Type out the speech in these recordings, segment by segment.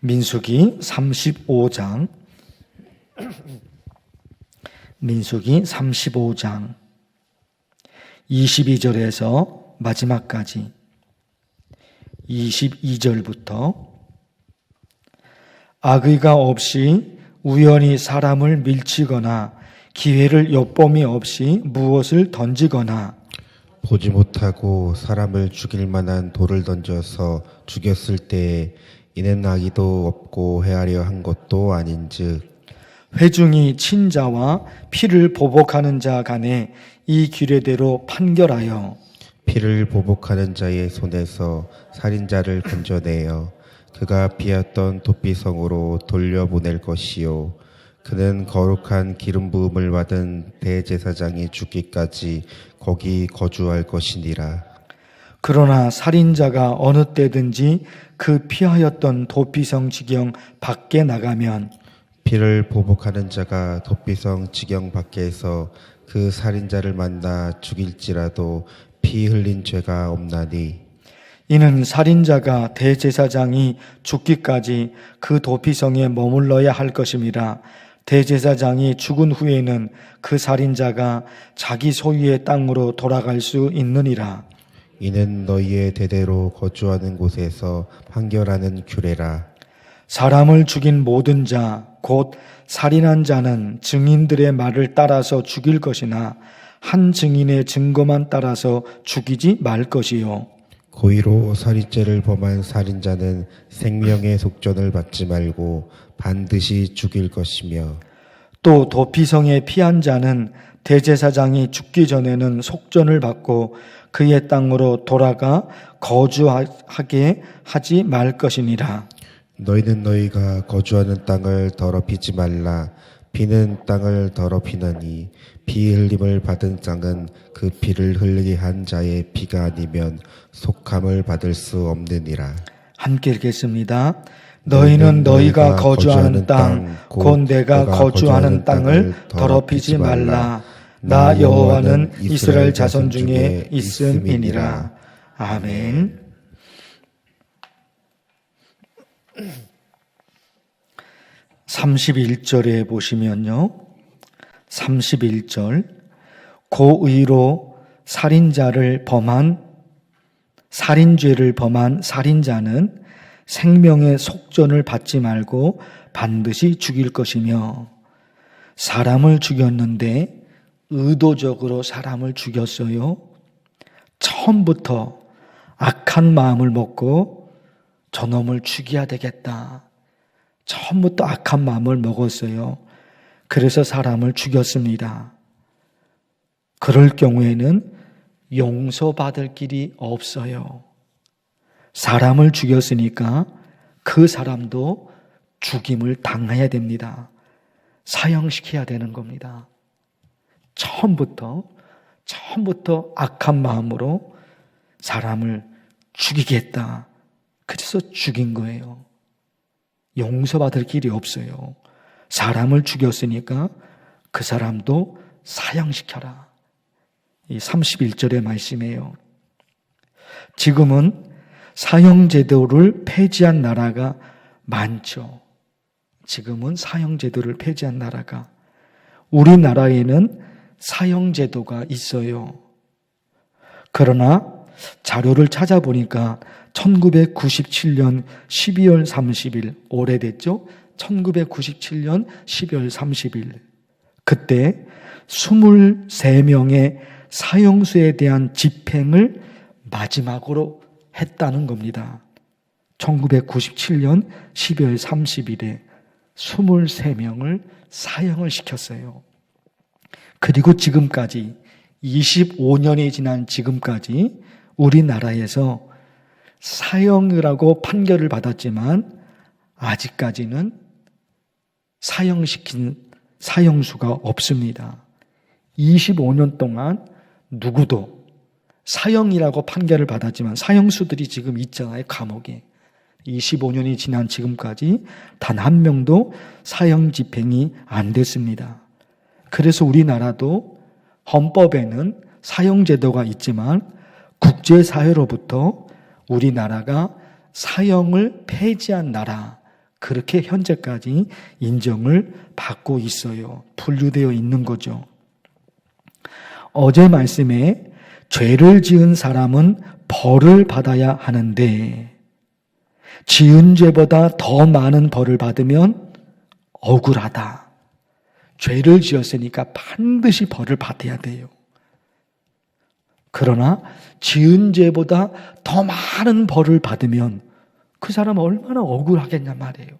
민수기 35장 22절에서 마지막까지 22절부터 악의가 없이 우연히 사람을 밀치거나 기회를 엿봄이 없이 무엇을 던지거나 보지 못하고 사람을 죽일 만한 돌을 던져서 죽였을 때에 이는 악의도 없고 헤아려 한 것도 아닌즉 회중이 친자와 피를 보복하는 자 간에 이 규례대로 판결하여 피를 보복하는 자의 손에서 살인자를 건져내어 그가 피했던 도피성으로 돌려보낼 것이요 그는 거룩한 기름 부음을 받은 대제사장이 죽기까지 거기 거주할 것이니라. 그러나 살인자가 어느 때든지 그 피하였던 도피성 지경 밖에 나가면 피를 보복하는 자가 도피성 지경 밖에서 그 살인자를 만나 죽일지라도 피 흘린 죄가 없나니 이는 살인자가 대제사장이 죽기까지 그 도피성에 머물러야 할 것임이라. 대제사장이 죽은 후에는 그 살인자가 자기 소유의 땅으로 돌아갈 수 있느니라. 이는 너희의 대대로 거주하는 곳에서 판결하는 규례라. 사람을 죽인 모든 자, 곧 살인한 자는 증인들의 말을 따라서 죽일 것이나 한 증인의 증거만 따라서 죽이지 말 것이요. 고의로 살인죄를 범한 살인자는 생명의 속전을 받지 말고 반드시 죽일 것이며 또 도피성에 피한 자는 대제사장이 죽기 전에는 속전을 받고 그의 땅으로 돌아가 거주하게 하지 말 것이니라. 너희는 너희가 거주하는 땅을 더럽히지 말라. 피는 땅을 더럽히나니 피 흘림을 받은 땅은 그 피를 흘리게 한 자의 피가 아니면 속함을 받을 수 없느니라. 함께 읽겠습니다. 너희는 너희가 거주하는 땅, 곧 내가 거주하는 땅을 더럽히지 말라. 나 여호와는 이스라엘 자손 중에 있음이니라. 아멘. 31절에 보시면요. 31절 고의로 살인죄를 범한 살인자는 생명의 속전을 받지 말고 반드시 죽일 것이며 사람을 죽였는데 의도적으로 사람을 죽였어요. 처음부터 악한 마음을 먹고 저놈을 죽여야 되겠다. 처음부터 악한 마음을 먹었어요. 그래서 사람을 죽였습니다. 그럴 경우에는 용서받을 길이 없어요. 사람을 죽였으니까 그 사람도 죽임을 당해야 됩니다. 사형시켜야 되는 겁니다. 처음부터 악한 마음으로 사람을 죽이겠다. 그래서 죽인 거예요. 용서받을 길이 없어요. 사람을 죽였으니까 그 사람도 사형시켜라. 이 31절의 말씀이에요. 지금은 사형제도를 폐지한 나라가 많죠. 지금은 사형제도를 폐지한 나라가. 우리나라에는 사형제도가 있어요. 그러나 자료를 찾아보니까 1997년 12월 30일, 오래됐죠? 1997년 12월 30일. 그때 23명의 사형수에 대한 집행을 마지막으로 했다는 겁니다. 1997년 12월 30일에 23명을 사형을 시켰어요. 그리고 지금까지 25년이 지난 지금까지 우리나라에서 사형을 하고 판결을 받았지만 아직까지는 사형시킨 사형수가 없습니다. 25년 동안 누구도 사형이라고 판결을 받았지만 사형수들이 지금 있잖아요, 감옥에. 25년이 지난 지금까지 단 한 명도 사형 집행이 안 됐습니다. 그래서 우리나라도 헌법에는 사형제도가 있지만 국제사회로부터 우리나라가 사형을 폐지한 나라, 그렇게 현재까지 인정을 받고 있어요. 분류되어 있는 거죠. 어제 말씀에 죄를 지은 사람은 벌을 받아야 하는데 지은 죄보다 더 많은 벌을 받으면 억울하다. 죄를 지었으니까 반드시 벌을 받아야 돼요. 그러나 지은 죄보다 더 많은 벌을 받으면 그 사람은 얼마나 억울하겠냐 말이에요.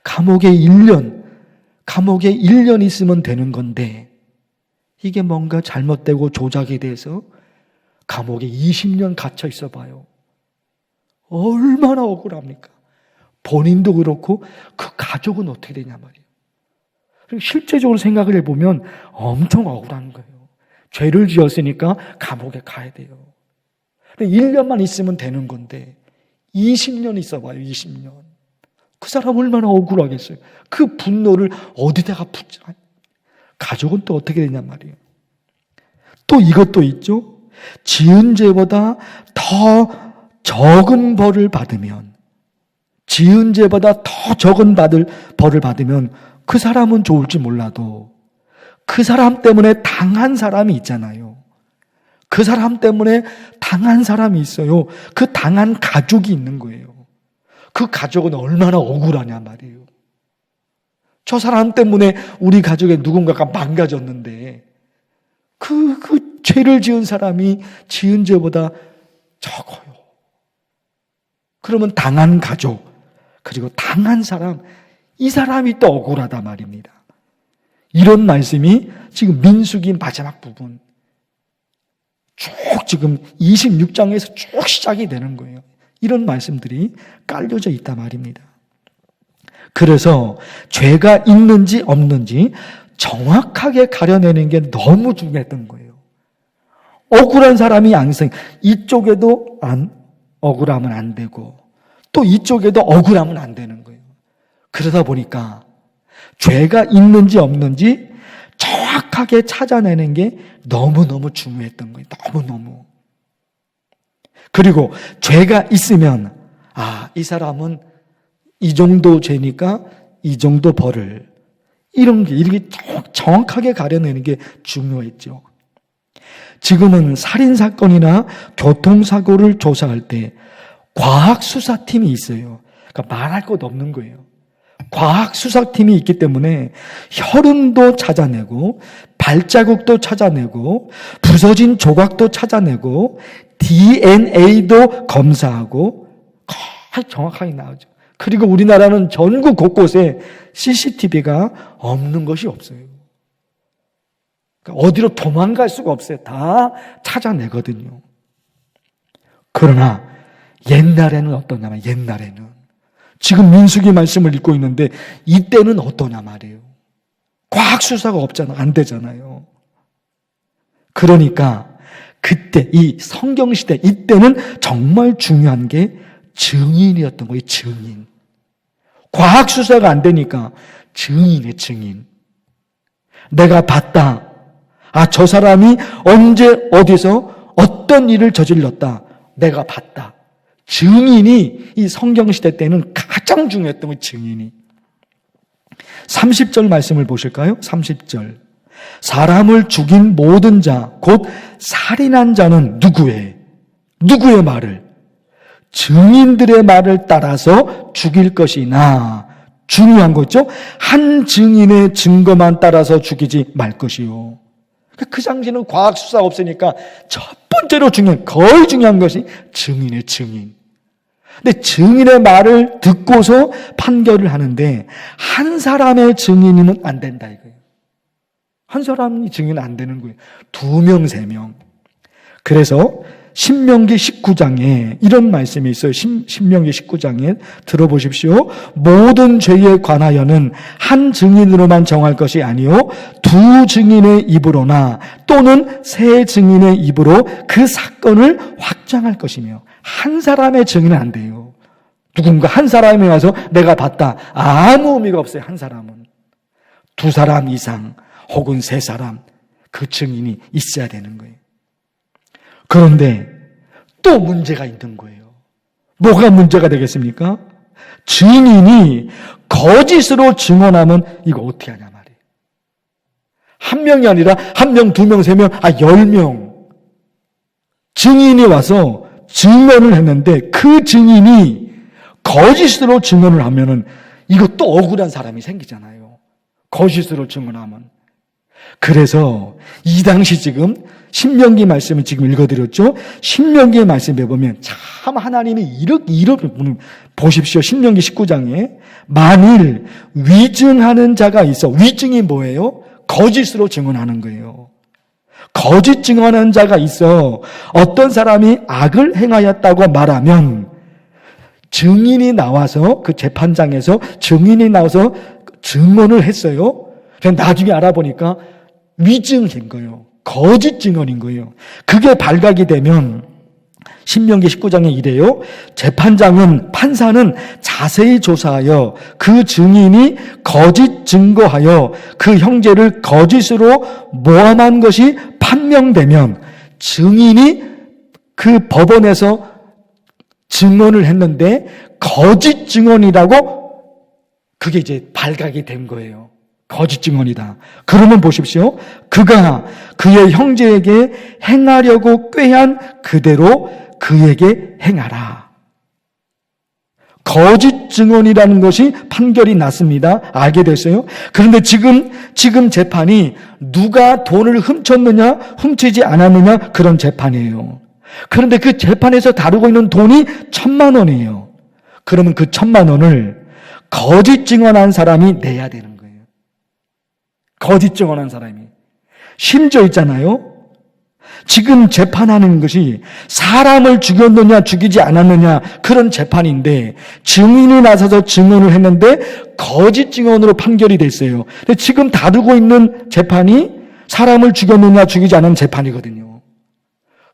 감옥에 1년 있으면 되는 건데 이게 뭔가 잘못되고 조작이 돼서 감옥에 20년 갇혀 있어 봐요. 얼마나 억울합니까? 본인도 그렇고 그 가족은 어떻게 되냐 말이에요. 실제적으로 생각을 해보면 엄청 억울한 거예요. 죄를 지었으니까 감옥에 가야 돼요. 1년만 있으면 되는 건데 20년 있어 봐요. 20년. 그 사람 얼마나 억울하겠어요. 그 분노를 어디다가 푸자. 가족은 또 어떻게 되냐 말이에요. 또 이것도 있죠. 지은 죄보다 더 적은 벌을 받으면, 지은 죄보다 더 적은 벌을 받으면 그 사람은 좋을지 몰라도 그 사람 때문에 당한 사람이 있잖아요. 그 사람 때문에 당한 사람이 있어요. 그 당한 가족이 있는 거예요. 그 가족은 얼마나 억울하냐 말이에요. 저 사람 때문에 우리 가족에 누군가가 망가졌는데 그 죄를 지은 사람이 지은 죄보다 적어요. 그러면 당한 가족, 그리고 당한 사람, 이 사람이 또 억울하다 말입니다. 이런 말씀이 지금 민수기 마지막 부분 쭉 지금 26장에서 쭉 시작이 되는 거예요. 이런 말씀들이 깔려져 있단 말입니다. 그래서 죄가 있는지 없는지 정확하게 가려내는 게 너무 중요했던 거예요. 억울한 사람이 이쪽에도 억울하면 안 되고 또 이쪽에도 억울하면 안 되는 거예요. 그러다 보니까 죄가 있는지 없는지 정확하게 찾아내는 게 너무너무 중요했던 거예요. 너무너무. 그리고 죄가 있으면 이 사람은 이 정도 죄니까 이 정도 벌을, 이런 게 이렇게 정확하게 가려내는 게 중요했죠. 지금은 살인사건이나 교통사고를 조사할 때 과학수사팀이 있어요. 그러니까 말할 것 없는 거예요. 과학수사팀이 있기 때문에 혈흔도 찾아내고 발자국도 찾아내고 부서진 조각도 찾아내고 DNA도 검사하고 거의 정확하게 나오죠. 그리고 우리나라는 전국 곳곳에 CCTV가 없는 것이 없어요. 그러니까 어디로 도망갈 수가 없어요. 다 찾아내거든요. 그러나 옛날에는 어떠냐면, 옛날에는 지금 민수기 말씀을 읽고 있는데 이때는 어떠냐 말이에요. 과학수사가 없잖아. 안 되잖아요. 그러니까 그때 이 성경시대 이때는 정말 중요한 게 증인이었던 거예요. 증인. 과학수사가 안 되니까 증인이에요. 증인. 내가 봤다. 저 사람이 언제 어디서 어떤 일을 저질렀다. 내가 봤다. 증인이 이 성경시대 때는 가장 중요했던 거예요. 증인이. 30절 말씀을 보실까요? 30절. 사람을 죽인 모든 자, 곧 살인한 자는 누구의 말을? 증인들의 말을 따라서 죽일 것이나, 중요한 거죠. 한 증인의 증거만 따라서 죽이지 말 것이요. 그 당시에는 과학수사가 없으니까 첫 번째로 거의 중요한 것이 증인의 증인. 근데 증인의 말을 듣고서 판결을 하는데 한 사람의 증인이면 안 된다 이거예요. 한 사람이 증인은 안 되는 거예요. 2명, 3명. 그래서 신명기 19장에 이런 말씀이 있어요. 신명기 19장에 들어보십시오. 모든 죄에 관하여는 한 증인으로만 정할 것이 아니요 2 증인의 입으로나 또는 3 증인의 입으로 그 사건을 확정할 것이며, 한 사람의 증인은 안 돼요. 누군가 한 사람이 와서 내가 봤다. 아무 의미가 없어요. 한 사람은. 2 사람 이상 혹은 3 사람 그 증인이 있어야 되는 거예요. 그런데 또 문제가 있는 거예요. 뭐가 문제가 되겠습니까? 증인이 거짓으로 증언하면 이거 어떻게 하냐 말이에요. 한 명이 아니라 한 명, 두 명, 세 명, 10명. 증인이 와서 증언을 했는데 그 증인이 거짓으로 증언을 하면은 이것도 억울한 사람이 생기잖아요. 거짓으로 증언하면. 그래서 이 당시 지금 신명기 말씀을 지금 읽어드렸죠. 신명기의 말씀에 보면 참 하나님이 이렇게 보십시오. 신명기 19장에 만일 위증하는 자가 있어. 위증이 뭐예요? 거짓으로 증언하는 거예요. 거짓 증언하는 자가 있어 어떤 사람이 악을 행하였다고 말하면 증인이 나와서 그 재판장에서 증인이 나와서 증언을 했어요. 그래서 나중에 알아보니까 위증인 거예요. 거짓 증언인 거예요. 그게 발각이 되면 신명기 19장에 이래요. 판사는 자세히 조사하여 그 증인이 거짓 증거하여 그 형제를 거짓으로 모함한 것이 판명되면 증인이 그 법원에서 증언을 했는데 거짓 증언이라고 그게 이제 발각이 된 거예요. 거짓 증언이다. 그러면 보십시오. 그가 그의 형제에게 행하려고 꾀한 그대로 그에게 행하라. 거짓 증언이라는 것이 판결이 났습니다. 알게 됐어요. 그런데 지금 재판이 누가 돈을 훔쳤느냐, 훔치지 않았느냐 그런 재판이에요. 그런데 그 재판에서 다루고 있는 돈이 1,000만 원이에요. 그러면 그 1,000만 원을 거짓 증언한 사람이 내야 되는 거예요. 거짓 증언한 사람이. 심지어 있잖아요. 지금 재판하는 것이 사람을 죽였느냐 죽이지 않았느냐 그런 재판인데 증인이 나서서 증언을 했는데 거짓 증언으로 판결이 됐어요. 근데 지금 다루고 있는 재판이 사람을 죽였느냐 죽이지 않은 재판이거든요.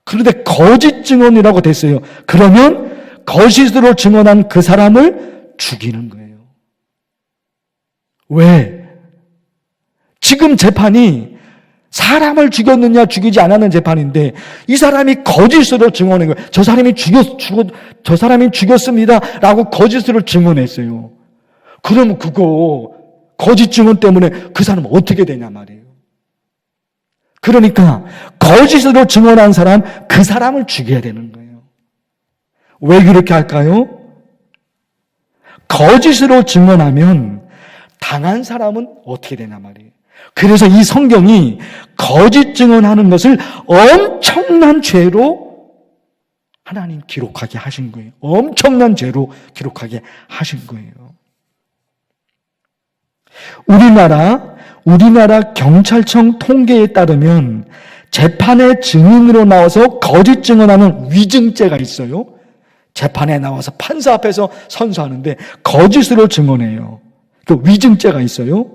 그런데 거짓 증언이라고 됐어요. 그러면 거짓으로 증언한 그 사람을 죽이는 거예요. 왜? 지금 재판이 사람을 죽였느냐 죽이지 않았는 재판인데 이 사람이 거짓으로 증언한 거예요. 저 사람이 죽였습니다 라고 거짓으로 증언했어요. 그럼 그거 거짓 증언 때문에 그 사람은 어떻게 되냐 말이에요. 그러니까 거짓으로 증언한 사람 그 사람을 죽여야 되는 거예요. 왜 그렇게 할까요? 거짓으로 증언하면 당한 사람은 어떻게 되냐 말이에요. 그래서 이 성경이 거짓 증언하는 것을 엄청난 죄로 하나님 기록하게 하신 거예요. 엄청난 죄로 기록하게 하신 거예요. 우리나라 경찰청 통계에 따르면 재판의 증인으로 나와서 거짓 증언하는 위증죄가 있어요. 재판에 나와서 판사 앞에서 선서하는데 거짓으로 증언해요. 그 위증죄가 있어요.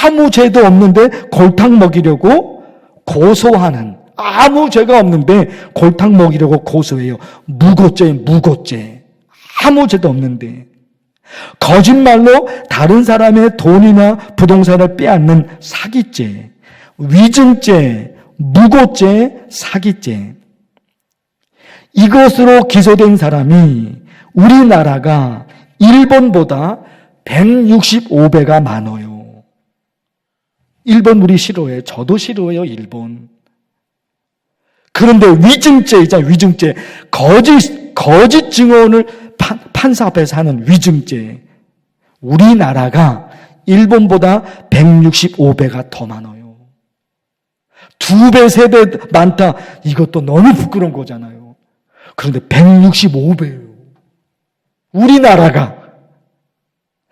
아무 죄도 없는데 골탕 먹이려고 고소하는, 아무 죄가 없는데 골탕 먹이려고 고소해요. 무고죄. 아무 죄도 없는데 거짓말로 다른 사람의 돈이나 부동산을 빼앗는 사기죄, 위증죄, 무고죄, 사기죄. 이것으로 기소된 사람이 우리나라가 일본보다 165배가 많아요. 일본 우리 싫어해요. 저도 싫어해요, 일본. 그런데 위증죄이자 위증죄. 거짓 증언을 판사 앞에서 하는 위증죄. 우리나라가 일본보다 165배가 더 많아요. 2배, 3배 많다. 이것도 너무 부끄러운 거잖아요. 그런데 165배예요. 우리나라가.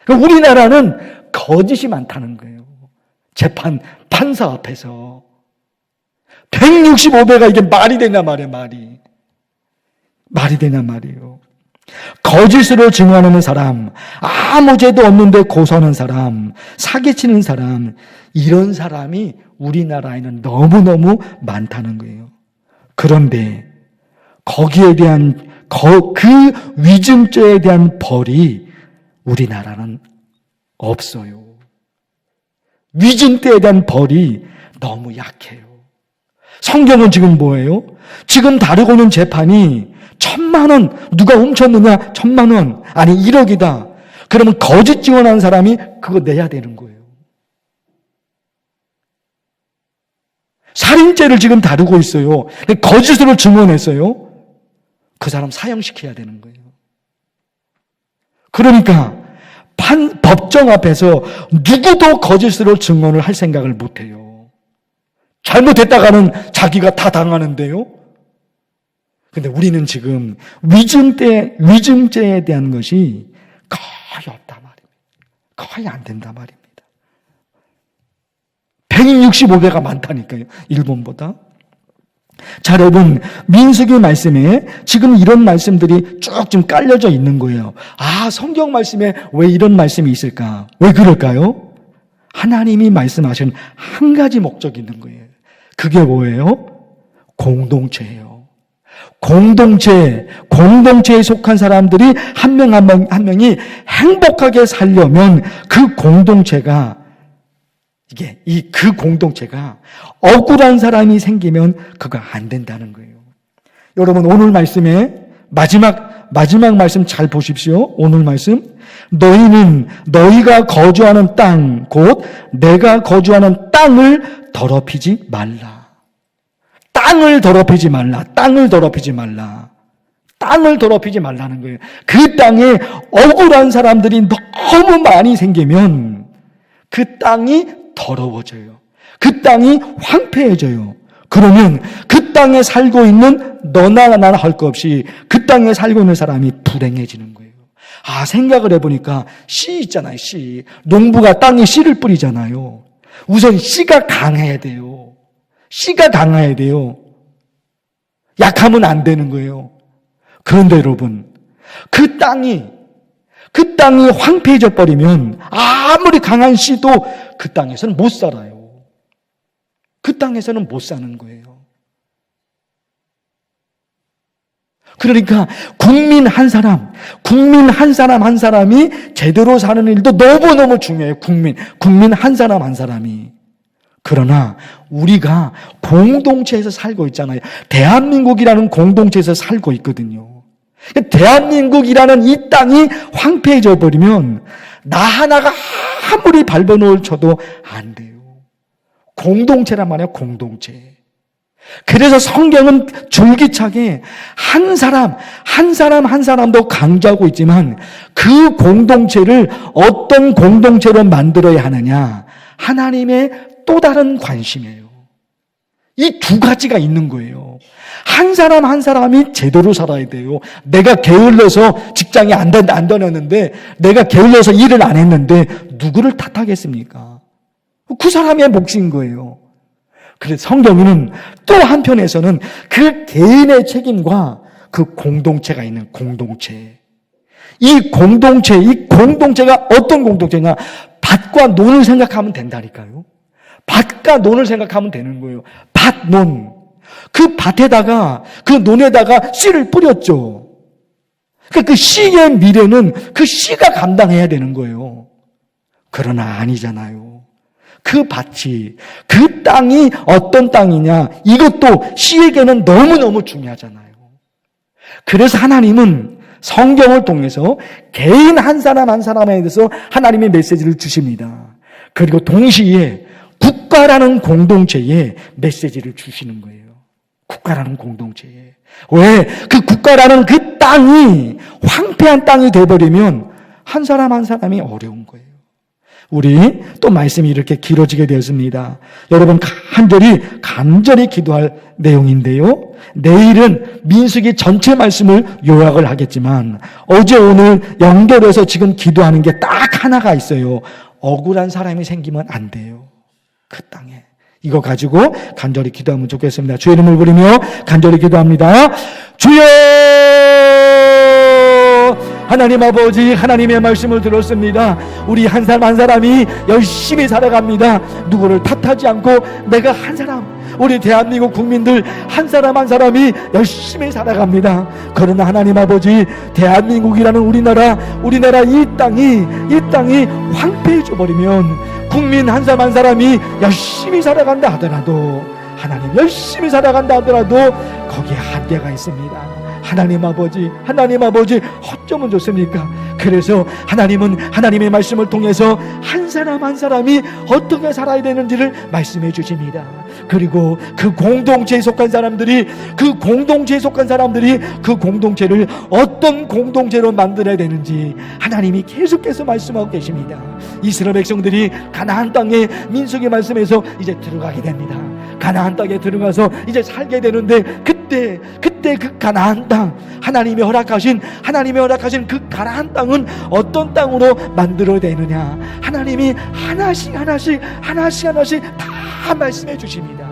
우리나라는 거짓이 많다는 거예요. 판사 앞에서. 165배가 이게 말이 되냐 말이에요, 말이 되냐 말이에요. 거짓으로 증언하는 사람, 아무 죄도 없는데 고소하는 사람, 사기치는 사람, 이런 사람이 우리나라에는 너무너무 많다는 거예요. 그런데 거기에 대한 그 위증죄에 대한 벌이 우리나라는 없어요. 위증죄에 대한 벌이 너무 약해요. 성경은 지금 뭐예요? 지금 다루고 있는 재판이 1,000,000원 누가 훔쳤느냐? 1,000,000원 아니 1억이다. 그러면 거짓 증언한 사람이 그거 내야 되는 거예요. 살인죄를 지금 다루고 있어요. 거짓으로 증언했어요. 그 사람 사형시켜야 되는 거예요. 그러니까 법정 앞에서 누구도 거짓으로 증언을 할 생각을 못해요. 잘못했다가는 자기가 다 당하는데요. 근데 우리는 지금 위증죄에 대한 것이 거의 없단 말입니다. 거의 안 된단 말입니다. 165배가 많다니까요. 일본보다. 자, 여러분, 민수기 말씀에 지금 이런 말씀들이 쭉 좀 깔려져 있는 거예요. 아, 성경 말씀에 왜 이런 말씀이 있을까? 왜 그럴까요? 하나님이 말씀하신 한 가지 목적이 있는 거예요. 그게 뭐예요? 공동체예요. 공동체에 속한 사람들이 한 명 한 명이 행복하게 살려면 그 공동체가 그 공동체가 억울한 사람이 생기면 그거 안 된다는 거예요. 여러분, 오늘 말씀에 마지막 말씀 잘 보십시오. 오늘 말씀. 너희는 너희가 거주하는 땅, 곧 내가 거주하는 땅을 더럽히지 말라. 땅을 더럽히지 말라. 땅을 더럽히지 말라. 땅을 더럽히지 말라는 거예요. 그 땅에 억울한 사람들이 너무 많이 생기면 그 땅이 더러워져요. 그 땅이 황폐해져요. 그러면 그 땅에 살고 있는 너나 나나 할 것 없이 그 땅에 살고 있는 사람이 불행해지는 거예요. 아, 생각을 해보니까 씨 있잖아요. 씨. 농부가 땅에 씨를 뿌리잖아요. 우선 씨가 강해야 돼요. 씨가 강해야 돼요. 약하면 안 되는 거예요. 그런데 여러분, 그 땅이 황폐해져 버리면 아무리 강한 씨도 그 땅에서는 못 살아요. 그 땅에서는 못 사는 거예요. 그러니까 국민 한 사람이 제대로 사는 일도 너무너무 중요해요. 국민 한 사람이. 그러나 우리가 공동체에서 살고 있잖아요. 대한민국이라는 공동체에서 살고 있거든요. 대한민국이라는 이 땅이 황폐해져 버리면 나 하나가 아무리 밟아놓을 쳐도 안 돼요. 공동체란 말이에요. 공동체. 그래서 성경은 줄기차게 한 사람도 강조하고 있지만 그 공동체를 어떤 공동체로 만들어야 하느냐, 하나님의 또 다른 관심이에요. 이 두 가지가 있는 거예요. 한 사람이 제대로 살아야 돼요. 내가 게을러서 직장이 안 다녔는데, 내가 게을러서 일을 안 했는데 누구를 탓하겠습니까? 그 사람의 몫인 거예요. 그래서 성경에는 또 한편에서는 그 개인의 책임과 그 공동체가 있는 공동체. 이 공동체가 어떤 공동체냐? 밭과 논을 생각하면 된다니까요. 밭과 논을 생각하면 되는 거예요. 밭, 논. 그 밭에다가, 그 논에다가 씨를 뿌렸죠. 그 씨의 미래는 그 씨가 감당해야 되는 거예요. 그러나 아니잖아요. 그 밭이, 그 땅이 어떤 땅이냐, 이것도 씨에게는 너무너무 중요하잖아요. 그래서 하나님은 성경을 통해서 개인 한 사람에 대해서 하나님의 메시지를 주십니다. 그리고 동시에 국가라는 공동체에 메시지를 주시는 거예요. 국가라는 공동체에. 왜? 그 국가라는 그 땅이 황폐한 땅이 되어버리면 한 사람이 어려운 거예요. 우리 또 말씀이 이렇게 길어지게 되었습니다. 여러분 간절히 기도할 내용인데요. 내일은 민수기 전체 말씀을 요약을 하겠지만 어제 오늘 연결해서 지금 기도하는 게 딱 하나가 있어요. 억울한 사람이 생기면 안 돼요. 그 땅에. 이거 가지고 간절히 기도하면 좋겠습니다. 주의 이름을 부르며 간절히 기도합니다. 주여! 하나님 아버지, 하나님의 말씀을 들었습니다. 우리 한 사람이 열심히 살아갑니다. 누구를 탓하지 않고 내가 한 사람, 우리 대한민국 국민들 한 사람이 열심히 살아갑니다. 그러나 하나님 아버지, 대한민국이라는 우리나라 이 땅이 황폐해져 버리면 국민 한 사람이 열심히 살아간다 하더라도, 하나님 열심히 살아간다 하더라도 거기에 한계가 있습니다. 하나님 아버지 어쩌면 좋습니까? 그래서 하나님은 하나님의 말씀을 통해서 한 사람 한 사람이 어떻게 살아야 되는지를 말씀해 주십니다. 그리고 그 공동체에 속한 사람들이 그 공동체를 어떤 공동체로 만들어야 되는지 하나님이 계속해서 말씀하고 계십니다. 이스라엘 백성들이 가나안 땅에 민수기 말씀에서 이제 들어가게 됩니다. 가나안 땅에 들어가서 이제 살게 되는데 그때 그 가나안 땅, 하나님이 허락하신 그 가나안 땅은 어떤 땅으로 만들어야 되느냐, 하나님이 하나씩 다 말씀해 주십니다.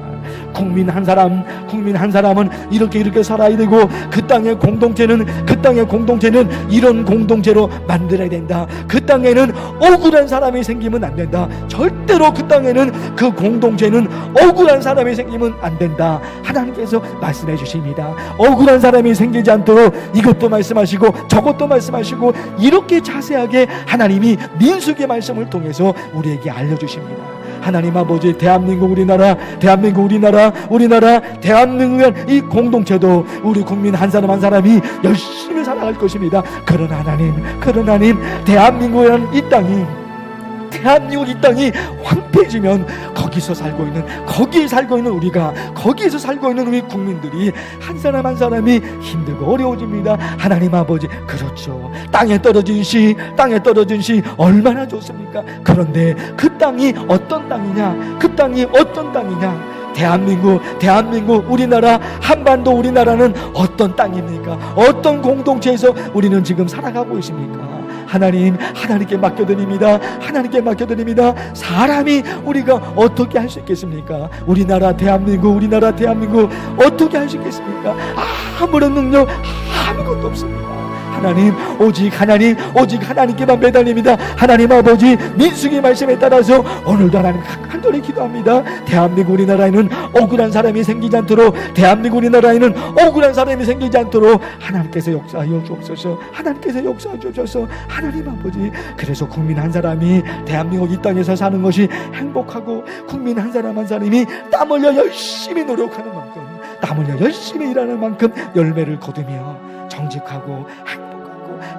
국민 한 사람은 이렇게 살아야 되고 그 땅의 공동체는 이런 공동체로 만들어야 된다. 그 땅에는 억울한 사람이 생기면 안 된다. 절대로 그 땅에는 그 공동체는 억울한 사람이 생기면 안 된다. 하나님께서 말씀해 주십니다. 억울한 사람이 생기지 않도록 이것도 말씀하시고 저것도 말씀하시고 이렇게 자세하게 하나님이 민수기 말씀을 통해서 우리에게 알려주십니다. 하나님 아버지, 대한민국을 위한 이 공동체도 우리 국민 한 사람 한 사람이 열심히 살아갈 것입니다. 그런 하나님, 대한민국이라는 이 땅이 황폐해지면 거기에 살고 있는 우리가, 거기에서 살고 있는 우리 국민들이 한 사람 한 사람이 힘들고 어려워집니다. 하나님 아버지, 그렇죠. 땅에 떨어진 씨 얼마나 좋습니까? 그런데 그 땅이 어떤 땅이냐? 대한민국, 우리나라, 한반도 우리나라는 어떤 땅입니까? 어떤 공동체에서 우리는 지금 살아가고 있습니까? 하나님께 맡겨드립니다. 사람이 우리가 어떻게 할 수 있겠습니까? 우리나라 대한민국 어떻게 할 수 있겠습니까? 아무런 능력 아무것도 없습니다. 오직 하나님께만 매달립니다. 하나님 아버지, 민수기 말씀에 따라서 오늘도 하나님 간절히 기도합니다. 대한민국 우리나라에는 억울한 사람이 생기지 않도록 하나님께서 역사하여 주옵소서. 하나님 아버지, 그래서 국민 한 사람이 대한민국 이 땅에서 사는 것이 행복하고, 국민 한 사람 한 사람이 땀 흘려 열심히 노력하는 만큼, 열심히 일하는 만큼 열매를 거두며 정직하고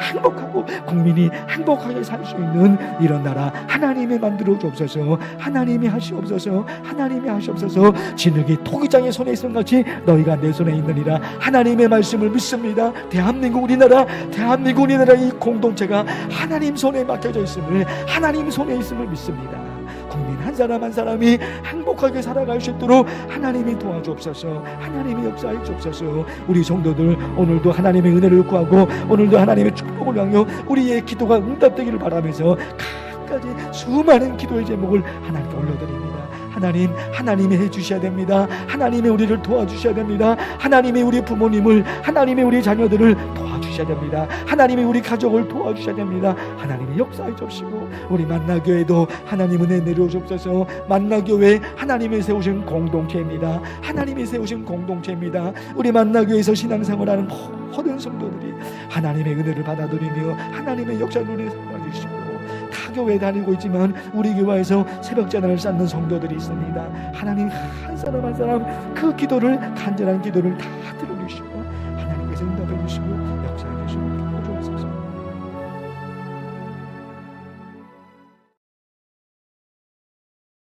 행복하고 국민이 행복하게 살 수 있는 이런 나라 하나님이 만들어 주옵소서. 하나님이 하시옵소서. 진흙이 토기장의 손에 있는 같이 너희가 내 손에 있느니라. 하나님의 말씀을 믿습니다. 대한민국 우리나라 이 공동체가 하나님 손에 맡겨져 있음을 믿습니다. 국민 한 사람 한 사람이 행복하게 살아갈 수 있도록 하나님이 도와주옵소서. 하나님이 역사해 주옵소서. 우리 성도들 오늘도 하나님의 은혜를 구하고, 오늘도 하나님의 축복을 향하여 우리의 기도가 응답되기를 바라면서 갖가지 수많은 기도의 제목을 하나님께 올려드립니다. 하나님이 해주셔야 됩니다. 하나님이 우리를 도와주셔야 됩니다. 하나님이 우리 부모님을, 하나님이 우리 자녀들을 도와주셔야 됩니다. 하나님이 우리 가족을 도와주셔야 됩니다. 하나님이 역사해 주시고, 우리 만나교회도 하나님 은혜 내려주옵소서. 만나교회 하나님이 세우신 공동체입니다. 우리 만나교회에서 신앙생활하는 모든 성도들이 하나님의 은혜를 받아들이며 하나님의 역사를 살아주시고, 타교회 다니고 있지만 우리 교회에서 새벽전화를 쌓는 성도들이 있습니다. 하나님 한 사람 한 사람 그 기도를, 간절한 기도를 다 들어